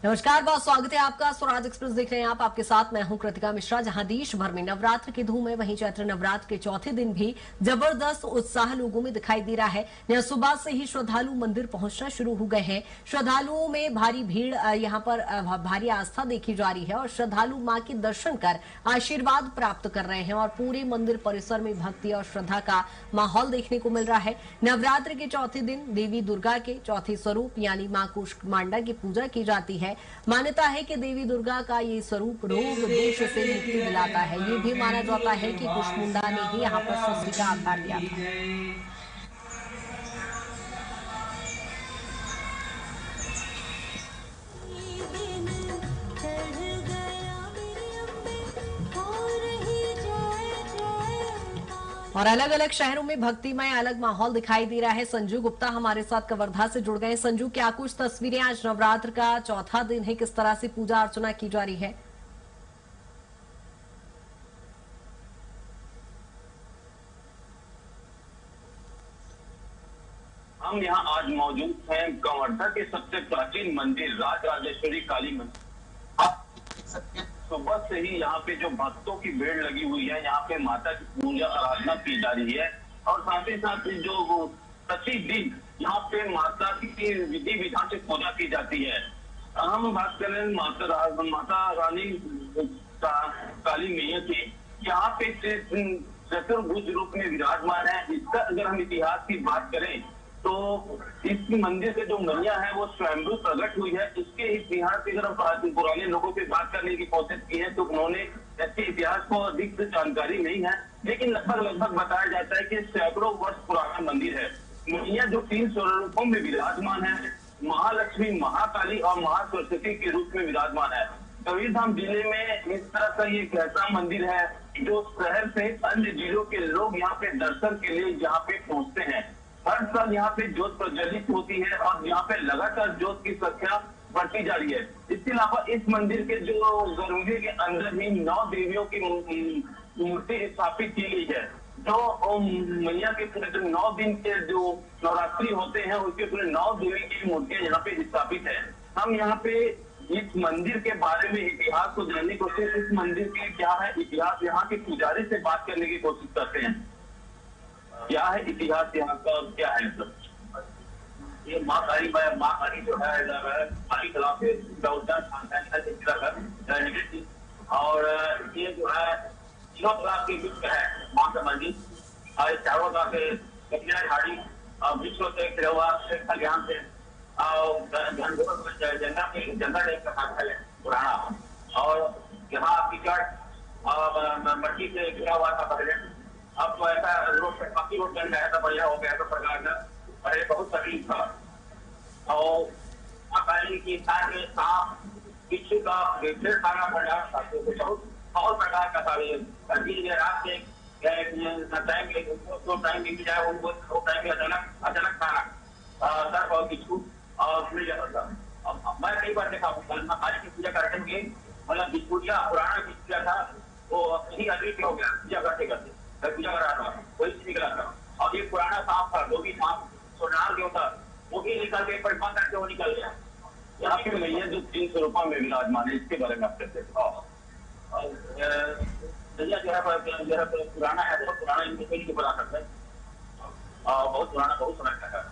नमस्कार, बहुत स्वागत है आपका। स्वराज एक्सप्रेस देख रहे हैं आप। आपके साथ मैं हूं कृतिका मिश्रा। जहां देश भर में नवरात्र की धूम है, वहीं चैत्र नवरात्र के चौथे दिन भी जबरदस्त उत्साह लोगों में दिखाई दे रहा है। यहां सुबह से ही श्रद्धालु मंदिर पहुंचना शुरू हो गए हैं। श्रद्धालुओं में भारी भीड़, यहां पर भारी आस्था देखी जा रही है और श्रद्धालु मां के दर्शन कर आशीर्वाद प्राप्त कर रहे हैं और पूरे मंदिर परिसर में भक्ति और श्रद्धा का माहौल देखने को मिल रहा है। नवरात्र के चौथे दिन देवी दुर्गा के चौथे स्वरूप यानी मां कूष्मांडा की पूजा की जाती है। मान्यता है कि देवी दुर्गा का ये स्वरूप रोग दोष से मुक्ति दिलाता है। ये भी माना जाता है कि कूष्मांडा ने ही यहाँ पर सृष्टि का आधार दिया था। और अलग अलग शहरों में भक्तिमय अलग माहौल दिखाई दे रहा है। संजू गुप्ता हमारे साथ कवर्धा से जुड़ गए। संजू, क्या कुछ तस्वीरें, आज नवरात्र का चौथा दिन है, किस तरह से पूजा अर्चना की जा रही है? हम यहाँ आज मौजूद हैं कवर्धा के सबसे प्राचीन मंदिर राजराजेश्वरी काली मंदिर। आप देख सकते हैं सुबह से ही यहाँ पे जो भक्तों की भीड़ लगी हुई है, यहाँ पे माता की पूजा आराधना की जा रही है और साथ ही साथ जो प्रतिदिन यहाँ पे माता की विधि विधान से पूजा की जाती है। हम बात करें माता रानी काली मैया की, यहाँ पे चतुर्भुज रूप में विराजमान है। इसका अगर हम इतिहास की बात करें तो इस मंदिर से जो मैया है वो स्वयंभू प्रकट हुई है। इसके इतिहास की अगर हम पुराने लोगों से बात करने की कोशिश की है तो उन्होंने इसके इतिहास को अधिक जानकारी नहीं है, लेकिन लगभग बताया जाता है कि सैकड़ों वर्ष पुराना मंदिर है। मैया जो 3 स्वरूपों में विराजमान है, महालक्ष्मी, महाकाली और महासरस्वती के रूप में विराजमान है। कबीरधाम जिले में इस तरह का ये एक ऐसा मंदिर है जो शहर से अन्य जिलों के लोग यहाँ पे दर्शन के लिए यहाँ पे पहुंचते हैं। हर साल यहाँ पे ज्योत प्रज्वलित होती है और यहाँ पे लगातार ज्योत की संख्या बढ़ती जा रही है। इसके अलावा इस मंदिर के जो गर्भगृह के अंदर ही 9 देवियों की मूर्ति स्थापित की गई है। जो मैया के पूरे जो 9 दिन के जो नवरात्रि होते हैं उसके पूरे 9 देवी की मूर्तियां यहाँ पे स्थापित है। हम यहाँ पे इस मंदिर के बारे में इतिहास को जानने की कोशिश, इस मंदिर के क्या है इतिहास, यहाँ के पुजारी से बात करने की कोशिश करते हैं। क्या है इतिहास यहाँ का और क्या है ये माँ काली जो है काली खिलाफ और ये जो है तीनों तरह के युक्त है माँ का मंदिर और चारों तरह से झाड़ी और विश्व से खिला हुआ ज्ञान से जंगल एक है पुराना और यहाँ कीचड़ मट्टी से घिरा हुआ था पहले। अब तो ऐसा रोड पे पक्की रोड बन गया था, बढ़िया हो गया था सरकार ने, पहले बहुत तकलीफ था और अकाली की सांप बिच्छू का ढेर खाना पड़ रहा था। बहुत प्रकार का था ये रात के टाइम मिल जाए वो टाइम में अचानक खाना सर्प और बिच्छू और मिल जाता था। अब मैं कई बार देखा काली की पूजा कार्यक्रम के मतलब बिच्छूया पुराना बिच्छूया था वो यही अदृश्य हो गया पूजा करते करते पूजा कर रहा था, वही निकला था और ये पुराना सांप था जो भी सांप सोनार जो था वो भी निकल के परिपा करके वो निकल गया। यहाँ पे मैया जो 3 स्वरूपों में विराजमान है इसके बारे में आप कहते हैं पुराना है, बहुत पुराना, इनको कोई नहीं बता सकता है, बहुत पुराना, बहुत समय का है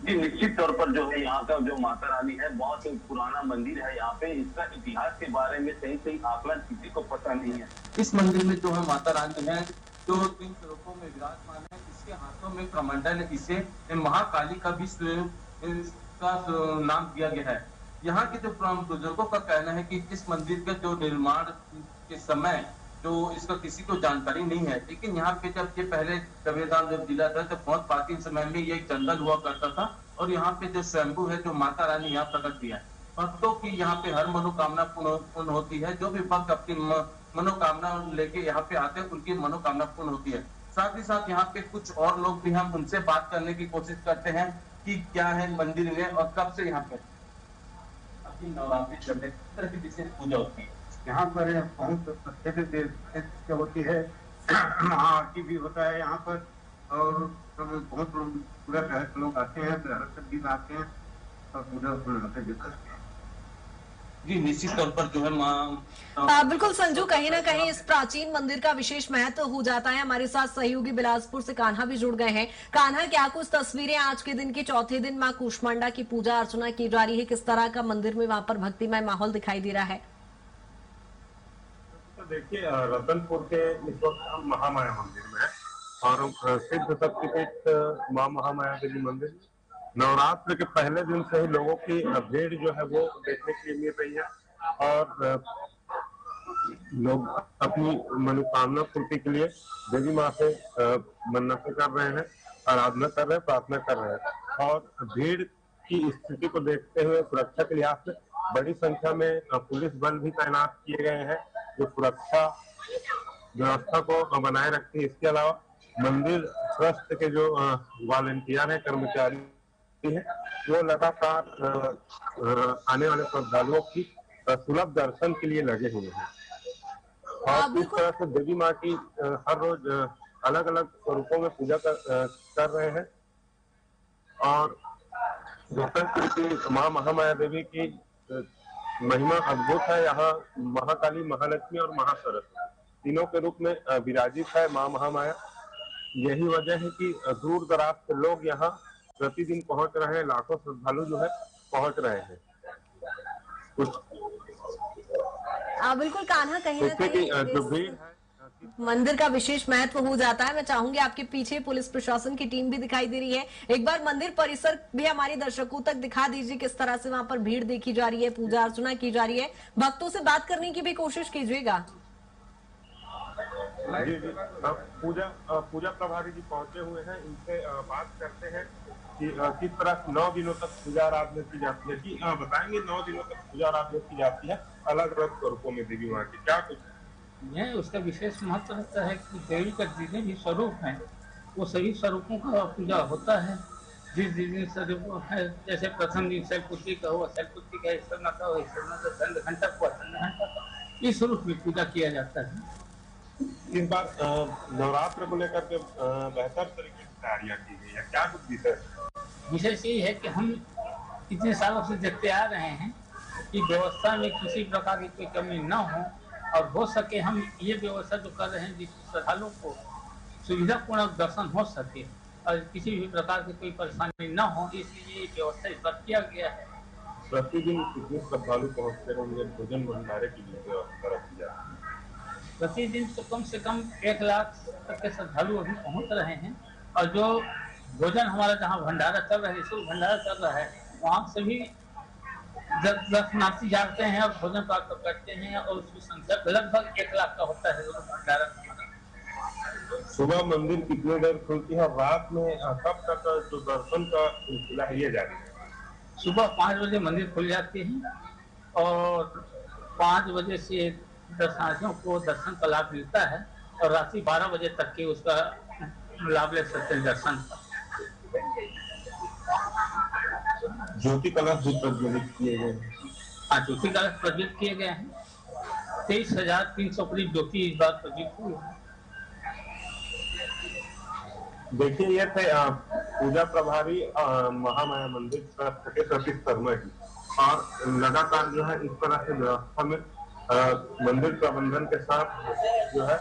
जी। निश्चित तौर पर जो है यहाँ का जो माता रानी है बहुत ही पुराना मंदिर है। यहाँ पे इसका इतिहास के बारे में सही आकलन किसी को पता नहीं है। इस मंदिर में जो है माता रानी है जो 3 स्वरूपों में विराजमान है। इसके हाथों में कमंडल, इसे महाकाली का भी का नाम दिया गया है। यहाँ के जो बुजुर्गों का कहना है कि इस मंदिर के जो निर्माण के समय जो इसका किसी को जानकारी नहीं है, लेकिन यहाँ पे जब ये पहले कबीरधाम जब जिला था तब बहुत प्राचीन समय में ये एक जंगल हुआ करता था और यहाँ पे जो स्वयंभू है जो माता रानी यहाँ प्रकट किया है। भक्तों की यहाँ पे हर मनोकामना पूर्ण होती है। जो भी भक्त अपनी मनोकामना लेके यहाँ पे आते हैं उनकी मनोकामना पूर्ण होती है। साथ ही साथ यहाँ पे कुछ और लोग भी हम उनसे बात करने की कोशिश करते हैं कि क्या है मंदिर में और कब से यहाँ पे नवरात्रि करने तरह की विशेष पूजा होती है। यहाँ पर बहुत अच्छे होती है, आरती भी होता है यहाँ पर और बहुत पूरा शहर के लोग आते हैं, हर दिन आते हैं पूजा करते हैं। जी निश्चित तौर पर जो है माँ बिल्कुल संजू, कहीं ना कहीं इस प्राचीन मंदिर का विशेष महत्व हो जाता है। हमारे साथ सहयोगी बिलासपुर से कान्हा भी जुड़ गए हैं। कान्हा, क्या कुछ तस्वीरें आज के दिन के चौथे दिन मां कूष्मांडा की पूजा अर्चना की जा रही है, किस तरह का मंदिर में वहां पर भक्तिमय माहौल दिखाई दे रहा है? तो देखिए, रतनपुर के इस वक्त हम महामाया मंदिर में है और सिद्ध शक्तिपीठ मां महामाया देवी मंदिर नवरात्र के पहले दिन से ही लोगों की भीड़ जो है वो देखने के लिए मिल रही है और लोग अपनी मनोकामना पूर्ति के लिए देवी माँ से मन्नतें कर रहे हैं, आराधना कर रहे हैं, प्रार्थना कर रहे हैं और भीड़ की स्थिति को देखते हुए सुरक्षा के लिहाज से बड़ी संख्या में पुलिस बल भी तैनात किए गए हैं जो सुरक्षा व्यवस्था को बनाए रखते हैं। इसके अलावा मंदिर ट्रस्ट के जो वॉलंटियर हैं, कर्मचारी है, वो लगातार आने वाले श्रद्धालुओं की सुलभ दर्शन के लिए लगे हुए हैं और इस तरह से देवी माँ की हर रोज अलग अलग स्वरूपों में पूजा कर रहे हैं और रतनपुर की माँ महामाया देवी की महिमा अद्भुत है। यहाँ महाकाली, महालक्ष्मी और महासरस्वती तीनों के रूप में विराजित है माँ महामाया। यही वजह है कि दूर दराज से लोग यहाँ प्रतिदिन पहुंच रहे हैं, लाखों श्रद्धालु जो है पहुंच रहे हैं। बिल्कुल कान्हा, कहीं ना कहीं जो भीड़ है मंदिर का विशेष महत्व हो जाता है। मैं चाहूंगी आपके पीछे पुलिस प्रशासन की टीम भी दिखाई दे रही है, एक बार मंदिर परिसर भी हमारे दर्शकों तक दिखा दीजिए, किस तरह से वहां पर भीड़ देखी जा रही है, पूजा अर्चना की जा रही है। भक्तों से बात करने की भी कोशिश कीजिएगा। जी जी, पूजा प्रभारी जी पहुंचे हुए हैं, इनसे बात करते हैं कि किस तरह 9 दिनों तक पूजा आराधना की जाती है। कि बताएंगे 9 दिनों तक पूजा आराधना की जाती है अलग अलग स्वरूपों में देवी माँ की, क्या कुछ यह उसका विशेष महत्व रहता है कि देवी का जितने भी स्वरूप हैं वो सभी स्वरूपों का पूजा होता है। जिस दिन स्वरूप है, जैसे प्रथम दिन शैलपुत्री का हुआ शैलपुत्री का, ईश्वरनाथ का हुआ ईश्वरनाथ का, दंड घंटा हुआ दंड घंटा का, इस स्वरूप में पूजा किया जाता है। इस बार नवरात्र को लेकर के बेहतर तरीके से तैयारियां की गई है, क्या कुछ विशेष यही है कि हम इतने सालों से देखते आ रहे हैं कि व्यवस्था में किसी प्रकार की कोई कमी न हो और हो सके हम ये व्यवस्था जो कर रहे हैं जिससे श्रद्धालुओं को सुविधापूर्ण दर्शन हो सके और किसी भी प्रकार की कोई परेशानी न हो, इसलिए ये व्यवस्था इस बार किया गया है। प्रतिदिन कितने श्रद्धालु पहुंचते होंगे, भोजन भंडारे की व्यवस्था रखी जाती है? प्रतिदिन तो कम से कम 1 लाख तक के श्रद्धालु अभी पहुंच रहे हैं और जो भोजन हमारा जहाँ भंडारा चल रहा है, निःशुल्क भंडारा चल रहा है, वहाँ से भी दर्शनार्थी जाते हैं और भोजन प्राप्त करते हैं और उसकी संख्या लगभग 1 लाख का होता है भंडारा। सुबह मंदिर कितने देर खुलती है और रात में कब तक जो दर्शन का सिलसिला है ये जारी है? सुबह 5 बजे मंदिर खुल जाती है और 5 बजे से दर्शनार्थियों को दर्शन का लाभ मिलता है और रात्रि 12 बजे तक के उसका लाभ ले सकते हैं दर्शन का। ज्योति कलश भी प्रज्वलित किए गए हैं। हाँ, ज्योति कलश प्रज्वलित किए गए हैं। 23,300 करीब ज्योति इस बार प्रज्वलित हुई है। देखिए, ये थे पूजा प्रभारी महामाया मंदिर ट्रस्ट के सतीश शर्मा जी और लगातार जो है इस तरह से व्यवस्था में मंदिर प्रबंधन के साथ जो है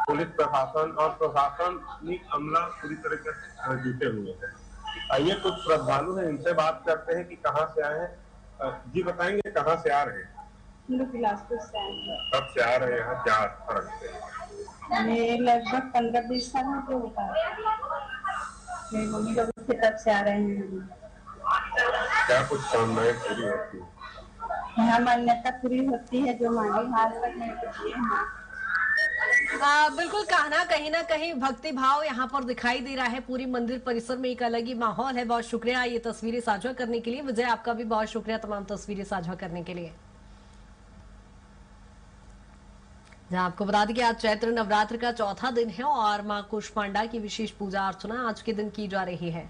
पुलिस प्रशासन और प्रशासनिक अमला पूरी तरीके से जुटे हुए हैं। आइए कुछ श्रद्धालु हैं, इनसे बात करते हैं कि कहाँ से आए हैं। जी बताएंगे कहाँ से आ रहे हैं? बिलासपुर से आए हैं। कब से आ रहे हैं यहाँ, क्या फर्क है? मैं लगभग 15-20 साल में तो होता है, मेरी मम्मी लोग से तब से आ रहे हैं। क्या कुछ कामनाएं पूरी होती है? यहाँ मान्यता पूरी होती है, जो मांगी हाथ तक नहीं होती है। बिल्कुल कान्हा, कहीं ना कहीं भक्ति भाव यहाँ पर दिखाई दे रहा है। पूरी मंदिर परिसर में एक अलग ही माहौल है। बहुत शुक्रिया ये तस्वीरें साझा करने के लिए। विजय, आपका भी बहुत शुक्रिया तमाम तस्वीरें साझा करने के लिए। जहां आपको बता दें कि आज चैत्र नवरात्र का चौथा दिन है और मां कूष्मांडा की विशेष पूजा अर्चना आज के दिन की जा रही है।